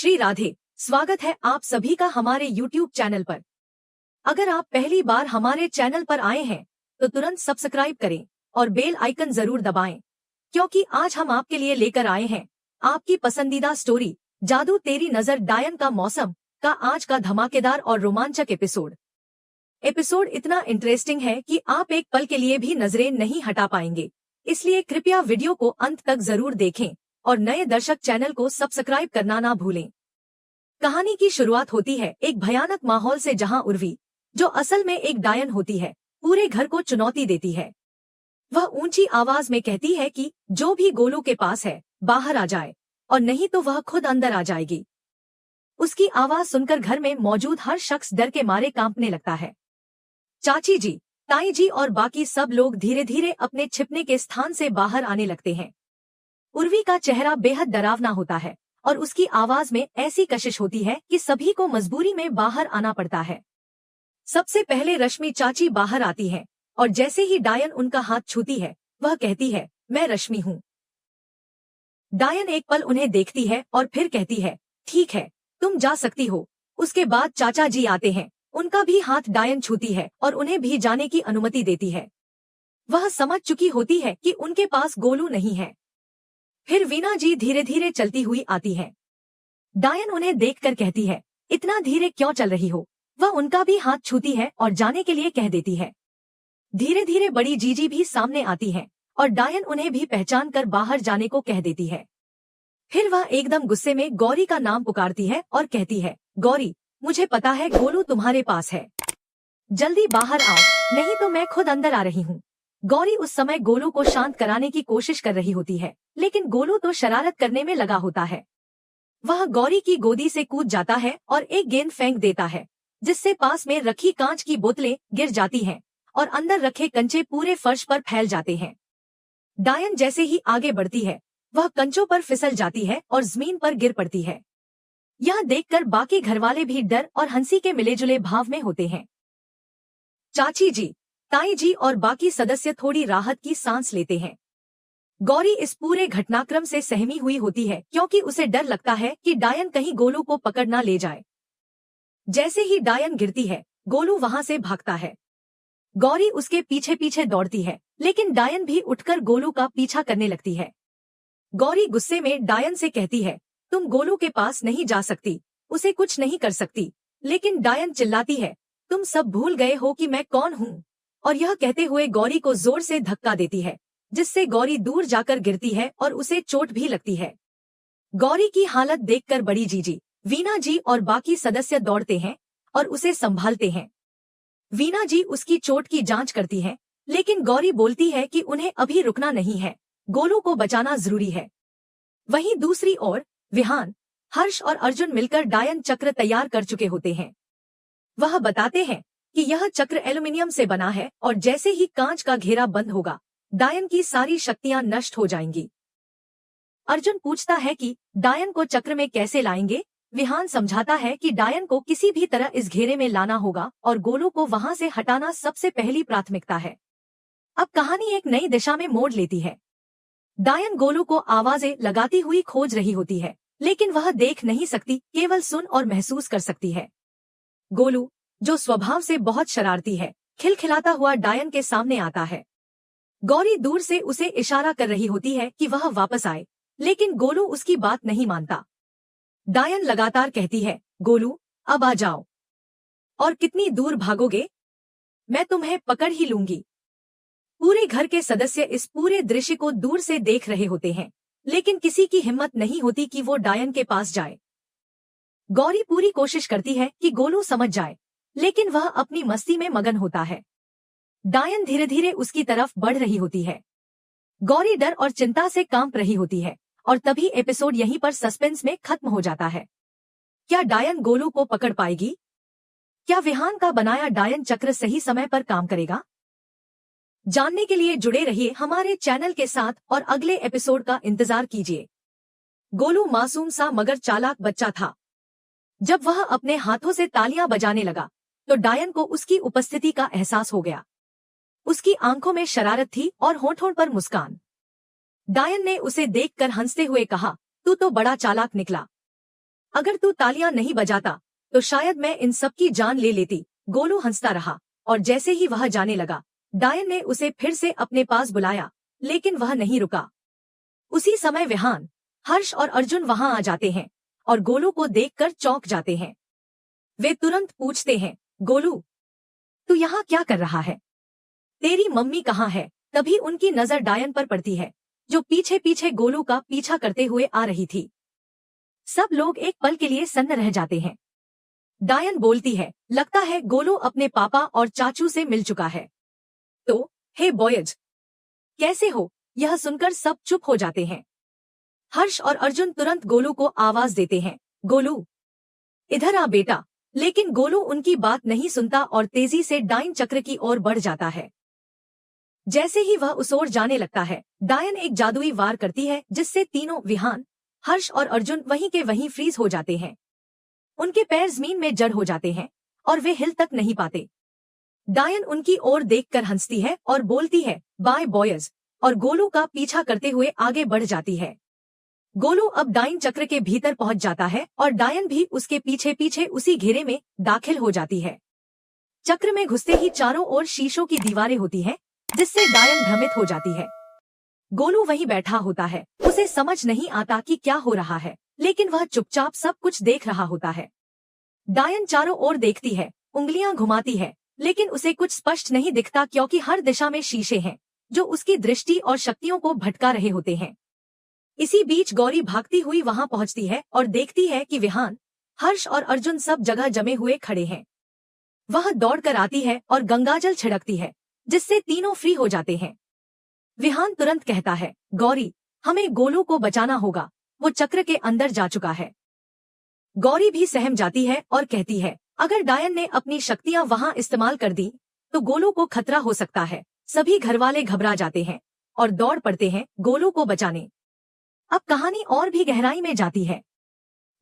श्री राधे। स्वागत है आप सभी का हमारे YouTube चैनल पर। अगर आप पहली बार हमारे चैनल पर आए हैं तो तुरंत सब्सक्राइब करें और बेल आइकन जरूर दबाएं, क्योंकि आज हम आपके लिए लेकर आए हैं आपकी पसंदीदा स्टोरी जादू तेरी नजर डायन का मौसम का आज का धमाकेदार और रोमांचक एपिसोड इतना इंटरेस्टिंग है कि आप एक पल के लिए भी नजरें नहीं हटा पाएंगे। इसलिए कृपया वीडियो को अंत तक जरूर देखें और नए दर्शक चैनल को सब्सक्राइब करना ना भूलें। कहानी की शुरुआत होती है एक भयानक माहौल से, जहां उर्वी, जो असल में एक डायन होती है, पूरे घर को चुनौती देती है। वह ऊंची आवाज में कहती है कि जो भी गोलू के पास है बाहर आ जाए, और नहीं तो वह खुद अंदर आ जाएगी। उसकी आवाज सुनकर घर में मौजूद हर शख्स डर के मारे कांपने लगता है। चाची जी, ताई जी और बाकी सब लोग धीरे धीरे अपने छिपने के स्थान से बाहर आने लगते हैं। उर्वी का चेहरा बेहद डरावना होता है और उसकी आवाज में ऐसी कशिश होती है कि सभी को मजबूरी में बाहर आना पड़ता है। सबसे पहले रश्मि चाची बाहर आती है और जैसे ही डायन उनका हाथ छूती है, वह कहती है, मैं रश्मि हूँ। डायन एक पल उन्हें देखती है और फिर कहती है, ठीक है, तुम जा सकती हो। उसके बाद चाचा जी आते हैं, उनका भी हाथ डायन छूती है और उन्हें भी जाने की अनुमति देती है। वह समझ चुकी होती है कि उनके पास गोलू नहीं है। फिर वीना जी धीरे धीरे चलती हुई आती है। डायन उन्हें देखकर कहती है, इतना धीरे क्यों चल रही हो। वह उनका भी हाथ छूती है और जाने के लिए कह देती है। धीरे धीरे बड़ी जीजी भी सामने आती है और डायन उन्हें भी पहचान कर बाहर जाने को कह देती है। फिर वह एकदम गुस्से में गौरी का नाम पुकारती है और कहती है, गौरी, मुझे पता है गोलू तुम्हारे पास है, जल्दी बाहर आओ, नहीं तो मैं खुद अंदर आ रही हूँ। गौरी उस समय गोलू को शांत कराने की कोशिश कर रही होती है, लेकिन गोलू तो शरारत करने में लगा होता है। वह गौरी की गोदी से कूद जाता है और एक गेंद फेंक देता है, जिससे पास में रखी कांच की बोतलें गिर जाती हैं और अंदर रखे कंचे पूरे फर्श पर फैल जाते हैं। डायन जैसे ही आगे बढ़ती है, वह कंचों पर फिसल जाती है और जमीन पर गिर पड़ती है। यह देखकर बाकी घरवाले भी डर और हंसी के मिलेजुले भाव में होते हैं। चाची जी, ताई जी और बाकी सदस्य थोड़ी राहत की सांस लेते हैं। गौरी इस पूरे घटनाक्रम से सहमी हुई होती है, क्योंकि उसे डर लगता है कि डायन कहीं गोलू को पकड़ ना ले जाए। जैसे ही डायन गिरती है, गोलू वहां से भागता है। गौरी उसके पीछे पीछे दौड़ती है, लेकिन डायन भी उठकर गोलू का पीछा करने लगती है। गौरी गुस्से में डायन से कहती है, तुम गोलू के पास नहीं जा सकती, उसे कुछ नहीं कर सकती। लेकिन डायन चिल्लाती है, तुम सब भूल गए हो कि मैं कौन हूँ। और यह कहते हुए गौरी को जोर से धक्का देती है, जिससे गौरी दूर जाकर गिरती है और उसे चोट भी लगती है। गौरी की हालत देखकर बड़ी जीजी, वीना जी और बाकी सदस्य दौड़ते हैं और उसे संभालते हैं। वीना जी उसकी चोट की जांच करती है, लेकिन गौरी बोलती है कि उन्हें अभी रुकना नहीं है, गोलू को बचाना जरूरी है। वहीं दूसरी ओर विहान, हर्ष और अर्जुन मिलकर डायन चक्र तैयार कर चुके होते हैं। वह बताते हैं कि यह चक्र एल्यूमिनियम से बना है और जैसे ही कांच का घेरा बंद होगा, डायन की सारी शक्तियां नष्ट हो जाएंगी। अर्जुन पूछता है कि डायन को चक्र में कैसे लाएंगे। विहान समझाता है कि डायन को किसी भी तरह इस घेरे में लाना होगा और गोलू को वहां से हटाना सबसे पहली प्राथमिकता है। अब कहानी एक नई दिशा में मोड़ लेती है। डायन गोलू को आवाजें लगाती हुई खोज रही होती है, लेकिन वह देख नहीं सकती, केवल सुन और महसूस कर सकती है। गोलू, जो स्वभाव से बहुत शरारती है, खिलखिलाता हुआ डायन के सामने आता है। गौरी दूर से उसे इशारा कर रही होती है कि वह वापस आए, लेकिन गोलू उसकी बात नहीं मानता। डायन लगातार कहती है, गोलू, अब आ जाओ। और कितनी दूर भागोगे, मैं तुम्हें पकड़ ही लूंगी। पूरे घर के सदस्य इस पूरे दृश्य को दूर से देख रहे होते हैं, लेकिन किसी की हिम्मत नहीं होती कि वो डायन के पास जाए। गौरी पूरी कोशिश करती है कि गोलू समझ जाए, लेकिन वह अपनी मस्ती में मगन होता है। डायन धीरे धीरे उसकी तरफ बढ़ रही होती है। गौरी डर और चिंता से कांप रही होती है और तभी एपिसोड यहीं पर सस्पेंस में खत्म हो जाता है। क्या डायन गोलू को पकड़ पाएगी? क्या विहान का बनाया डायन चक्र सही समय पर काम करेगा? जानने के लिए जुड़े रहिए हमारे चैनल के साथ और अगले एपिसोड का इंतजार कीजिए। गोलू मासूम सा मगर चालाक बच्चा था। जब वह अपने हाथों से तालियां बजाने लगा तो डायन को उसकी उपस्थिति का एहसास हो गया। उसकी आंखों में शरारत थी और होठों पर मुस्कान। डायन ने उसे देखकर हंसते हुए कहा, तू तो बड़ा चालाक निकला। अगर तू तालियां नहीं बजाता तो शायद मैं इन सब की जान ले लेती। गोलू हंसता रहा और जैसे ही वह जाने लगा, डायन ने उसे फिर से अपने पास बुलाया, लेकिन वह नहीं रुका। उसी समय विहान, हर्ष और अर्जुन वहां आ जाते हैं और गोलू को देखकर चौंक जाते हैं। वे तुरंत पूछते हैं, गोलू, तू यहाँ क्या कर रहा है? तेरी मम्मी कहाँ है? तभी उनकी नजर डायन पर पड़ती है, जो पीछे पीछे गोलू का पीछा करते हुए आ रही थी। सब लोग एक पल के लिए सन्न रह जाते हैं। डायन बोलती है, लगता है गोलू अपने पापा और चाचू से मिल चुका है। तो हे बॉयज, कैसे हो? यह सुनकर सब चुप हो जाते हैं। हर्ष और अर्जुन तुरंत गोलू को आवाज देते हैं, गोलू, इधर आ बेटा। लेकिन गोलू उनकी बात नहीं सुनता और तेजी से डायन चक्र की ओर बढ़ जाता है। जैसे ही वह उस ओर जाने लगता है, डायन एक जादुई वार करती है, जिससे तीनों विहान, हर्ष और अर्जुन वहीं के वहीं फ्रीज हो जाते हैं। उनके पैर जमीन में जड़ हो जाते हैं और वे हिल तक नहीं पाते। डायन उनकी ओर देखकर हंसती है और बोलती है, बाय बॉयज, और गोलू का पीछा करते हुए आगे बढ़ जाती है। गोलू अब डायन चक्र के भीतर पहुंच जाता है और डायन भी उसके पीछे पीछे उसी घेरे में दाखिल हो जाती है। चक्र में घुसते ही चारों ओर शीशों की दीवारें होती हैं, जिससे डायन भ्रमित हो जाती है। गोलू वहीं बैठा होता है, उसे समझ नहीं आता कि क्या हो रहा है, लेकिन वह चुपचाप सब कुछ देख रहा होता है। डायन चारों ओर देखती है, उंगलियां घुमाती है, लेकिन उसे कुछ स्पष्ट नहीं दिखता क्योंकि हर दिशा में शीशे हैं, जो उसकी दृष्टि और शक्तियों को भटका रहे होते हैं। इसी बीच गौरी भागती हुई वहां पहुंचती है और देखती है कि विहान, हर्ष और अर्जुन सब जगह जमे हुए खड़े हैं। वह दौड़कर आती है और गंगाजल छिड़कती है, जिससे तीनों फ्री हो जाते हैं। विहान तुरंत कहता है, गौरी, हमें गोलू को बचाना होगा, वो चक्र के अंदर जा चुका है। गौरी भी सहम जाती है और कहती है, अगर डायन ने अपनी शक्तियां वहां इस्तेमाल कर दी तो गोलू को खतरा हो सकता है। सभी घरवाले घबरा जाते हैं और दौड़ पड़ते हैं गोलू को बचाने। अब कहानी और भी गहराई में जाती है।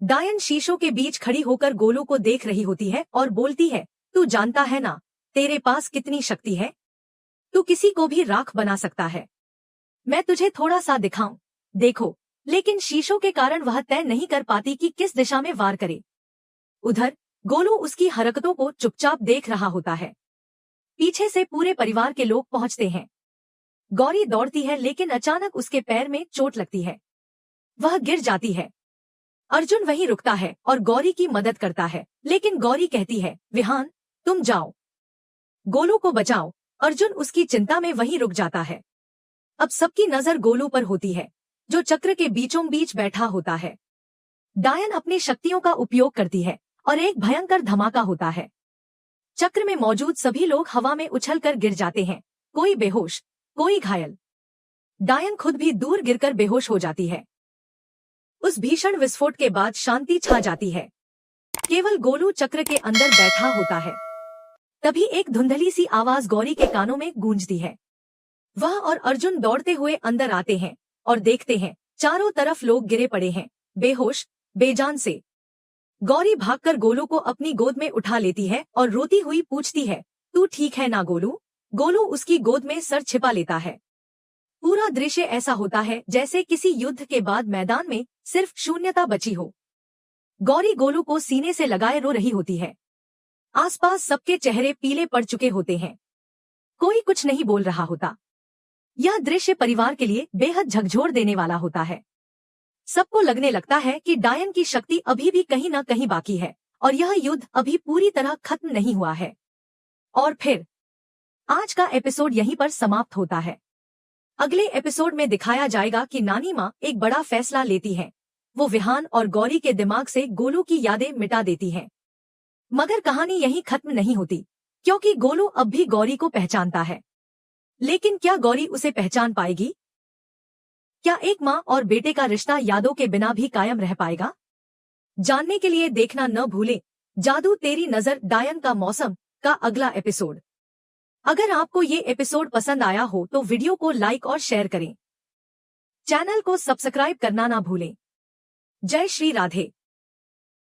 डायन शीशों के बीच खड़ी होकर गोलू को देख रही होती है और बोलती है, तू जानता है ना, तेरे पास कितनी शक्ति है? तू किसी को भी राख बना सकता है। मैं तुझे थोड़ा सा दिखाऊं, देखो। लेकिन शीशों के कारण वह तय नहीं कर पाती कि किस दिशा में वार करे। उधर गोलू उसकी हरकतों को चुपचाप देख रहा होता है। पीछे से पूरे परिवार के लोग पहुंचते हैं। गौरी दौड़ती है, लेकिन अचानक उसके पैर में चोट लगती है, वह गिर जाती है। अर्जुन वहीं रुकता है और गौरी की मदद करता है, लेकिन गौरी कहती है, विहान, तुम जाओ, गोलू को बचाओ। अर्जुन उसकी चिंता में वहीं रुक जाता है। अब सबकी नजर गोलू पर होती है, जो चक्र के बीचों बीच बैठा होता है। डायन अपनी शक्तियों का उपयोग करती है और एक भयंकर धमाका होता है। चक्र में मौजूद सभी लोग हवा में उछलकर गिर जाते हैं, कोई बेहोश, कोई घायल। डायन खुद भी दूर गिरकर बेहोश हो जाती है। उस भीषण विस्फोट के बाद शांति छा जाती है। केवल गोलू चक्र के अंदर बैठा होता है। तभी एक धुंधली सी आवाज गौरी के कानों में गूंजती है। वह और अर्जुन दौड़ते हुए अंदर आते हैं और देखते हैं चारों तरफ लोग गिरे पड़े हैं, बेहोश, बेजान से। गौरी भागकर गोलू को अपनी गोद में उठा लेती है और रोती हुई पूछती है, तू ठीक है ना गोलू? गोलू उसकी गोद में सर छिपा लेता है। पूरा दृश्य ऐसा होता है जैसे किसी युद्ध के बाद मैदान में सिर्फ शून्यता बची हो। गौरी गोलू को सीने से लगाए रो रही होती है। आसपास सबके चेहरे पीले पड़ चुके होते हैं, कोई कुछ नहीं बोल रहा होता। यह दृश्य परिवार के लिए बेहद झकझोर देने वाला होता है। सबको लगने लगता है कि डायन की शक्ति अभी भी कहीं न कहीं बाकी है और यह युद्ध अभी पूरी तरह खत्म नहीं हुआ है। और फिर आज का एपिसोड यहीं पर समाप्त होता है। अगले एपिसोड में दिखाया जाएगा कि नानी माँ एक बड़ा फैसला लेती है। वो विहान और गौरी के दिमाग से गोलू की यादें मिटा देती है। मगर कहानी यहीं खत्म नहीं होती, क्योंकि गोलू अब भी गौरी को पहचानता है। लेकिन क्या गौरी उसे पहचान पाएगी? क्या एक माँ और बेटे का रिश्ता यादों के बिना भी कायम रह पाएगा? जानने के लिए देखना न भूलें जादू तेरी नजर डायन का मौसम का अगला एपिसोड। अगर आपको ये एपिसोड पसंद आया हो तो वीडियो को लाइक और शेयर करें। चैनल को सब्सक्राइब करना ना भूलें। जय श्री राधे।